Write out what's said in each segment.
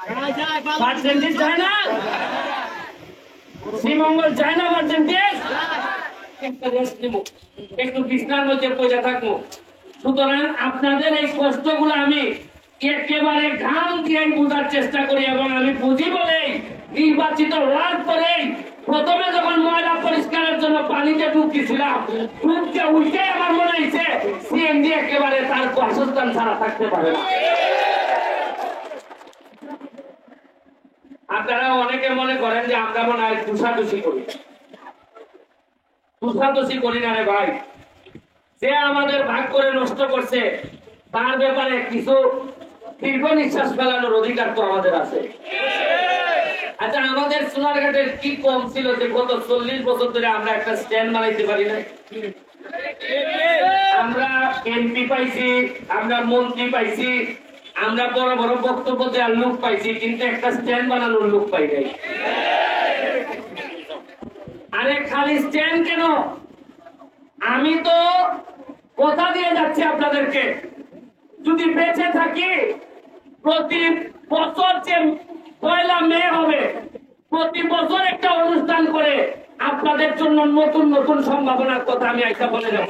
Percentage চায় না, শ্রীমঙ্গল চায় না পার্সেন্টেজ। একটু কৃষ্ণার মধ্যে পয়সা থাকবো। সুতরাং আপনাদের এই কষ্টগুলো আমি একেবারে ঘাম দিয়ে বোঝার চেষ্টা করি, এবং আমি বুঝি বলেই নির্বাচিত হওয়ার পরেই প্রথমে যখন ময়লা পরিষ্কারের জন্য পানিতে ঢুকতেছিলাম, ঢুকতে উঠে আমার মনে হয়েছে সিএনজি একেবারে তার বাসস্থান ছাড়া থাকতে পারে না। আপনারা অনেকে মনে করেন যে আমরা মনে হয় তুষাতুষি করি। তুষাতুষি করি না রে ভাই। যে আমাদের ভাগ করে নষ্ট করছে তার ব্যাপারে কিছু দীর্ঘ নিঃশ্বাস ফেলানোর অধিকার তো আমাদের আছে। আচ্ছা, আমাদের সোনারঘাটের কি কম ছিল যে গত 40 বছর ধরে আমরা একটা স্ট্যান্ড বানাইতে পারি না? আমরা এমপি পাইছি, আমরা মন্ত্রী পাইছি, আমরা বড় বড় বক্তব্য দেওয়ার লোক পাইছি, কিন্তু একটা স্ট্যান্ড বানানোর লোক পাই নাই। আরে খালি স্ট্যান্ড কেন, আমি তো কথা দিয়ে যাচ্ছি আপনাদেরকে, যদি বেঁচে থাকি প্রতি বছর যে 1 মে হবে, প্রতি বছর একটা অনুষ্ঠান করে আপনাদের জন্য নতুন নতুন সম্ভাবনার কথা আমি একটা বলে যাব।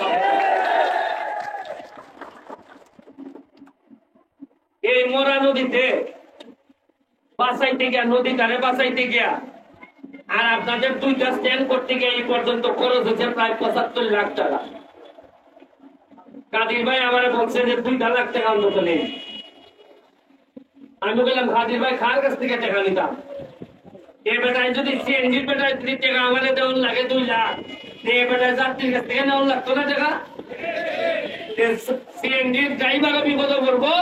এই মোরা নদীতে বাঁচাইতে গিয়া, নদী কারে বাঁচাইতে গিয়া, আর আপনাদের 2টা স্ট্যান্ড করতে গিয়ে এই পর্যন্ত খরচ হচ্ছে প্রায় 75 লাখ টাকা। কাদির ভাই আমার বলছে যে 2 লাখ টাকা অন্তত নেই। আমি বললাম কাদির ভাই খার কাছ থেকে টাকা নিতাম, এ বেটায় যদি সিএনজির বেটায় 3 টাকা আমাদের দেওয়ার লাগে 2 লাখ, এ বেটায় যাত্রীর কাছ থেকে নেওয়ার লাগতো না টাকা। সিএনজির ড্রাইভারও বিপদে পড়বো,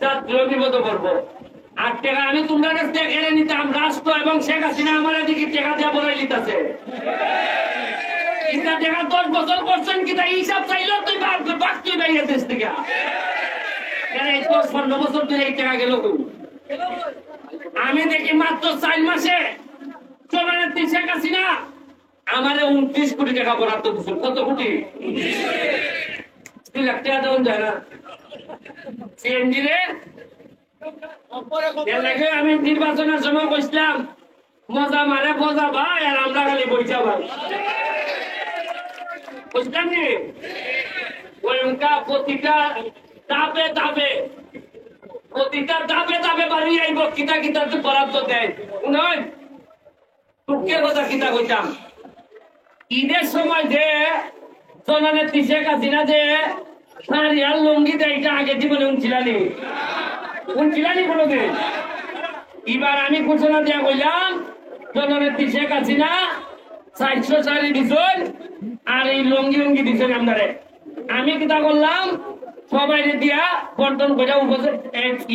যাত্রীও বিপদে পড়বো। 8 টাকা আমি তোমার কাছ থেকে কেড়ে নিতাম, রাষ্ট্র এবং শেখ হাসিনা আমার এদিকে টাকা দিয়ে বলে নিতেছে। ইটা টাকা 10 বছর করছেন কিনা হিসাব চাইলেও তুই বাকি বাইরে দেশ থেকে। এই 10-15 বছর ধরে এই টাকা গেল। আমি দেখি মাত্র 4 মাসে জননেত্রী শেখ হাসিনা আমারে 29 কোটি টাকা বরাদ্দ দিচ্ছে। কত কোটি? 2 লাখ টাকা দেওয়া যায় না সিএনজি রে। আমি নির্বাচনের সময় বসলাম, মজা মারে মজা ভাই, আর আমরা খালি বইসা ভাই বুঝলাম নি। ওইটা প্রতিটা ধাপে ধাপে, প্রতিটা ধাপে ধাপে বাড়ি আইব, কিতা কিতা বরাদ্দ দেয়। টুকের কথা কিতা কইতাম, ঈদের সময় যে জননেত্রী শেখ হাসিনা যে শাড়ি আর লুঙ্গি দেয়, এটা আগে জীবনে উনছিলানি কোনোদিন। এবার আমি ঘোষণা দিয়া কইলাম জননেত্রী শেখ হাসিনা 400 শাড়ি দিছেন আর এই লুঙ্গি দিছেন আপনারে। আমি কিতা করলাম, সবাই দিয়া বন্টন করে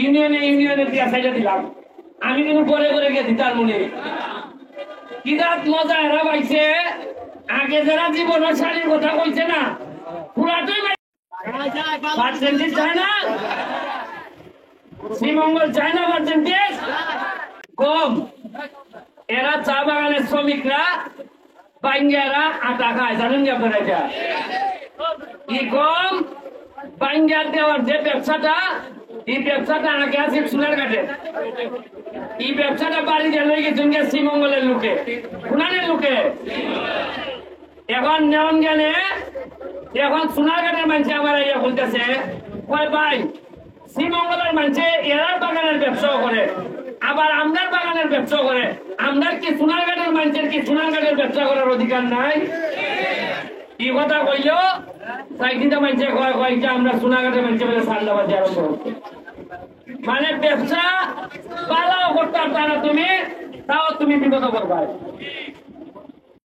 ইউনিয়নে দিয়া সাইডে দিলাম। আমি কিন্তু পরে করে গেছি তার মনে কিতা মজা এরা পাইছে। আগে যারা জীবনের শাড়ির কথা কইছে না, পুরাটাই পার্সেন্টেজ চায় না, শ্রীমঙ্গল চায় না পার্সেন্টেজ কম। এরা চা বাগানের শ্রমিকরা বাইঙ্গারা আটা খায়, জানেন কি আপনারা? এটা কি কম বাইঙ্গার দেওয়ার যে ব্যবসাটা, এই ব্যবসাটা আগে আছে সোনারঘাটে। এই ব্যবসাটা বাড়ি দিয়ে লই গেছেন শ্রীমঙ্গলের লোকে, খুনানের লোকে। এখন নেওয়ান গেলে এখন সোনারঘাটের মানুষ আমার ইয়ে বলতেছে, কয় ভাই শ্রীমঙ্গলের মানুষে এরার বাগানের ব্যবসাও করে, আবার আমরার বাগানের ব্যবসা করে। আমরা কি সোনারঘাটের মানুষের কি সোনারঘাটের ব্যবসা করার অধিকার নাই? কি কথা কইল সাইকিটা মানুষে কয়েকটা আমরা সোনারঘাটের মানুষের বলে সান্দাবাজি আরম্ভ হচ্ছে। মানে ব্যবসা পালাও করতে পারো তুমি, তাও তুমি বিপদ করবা।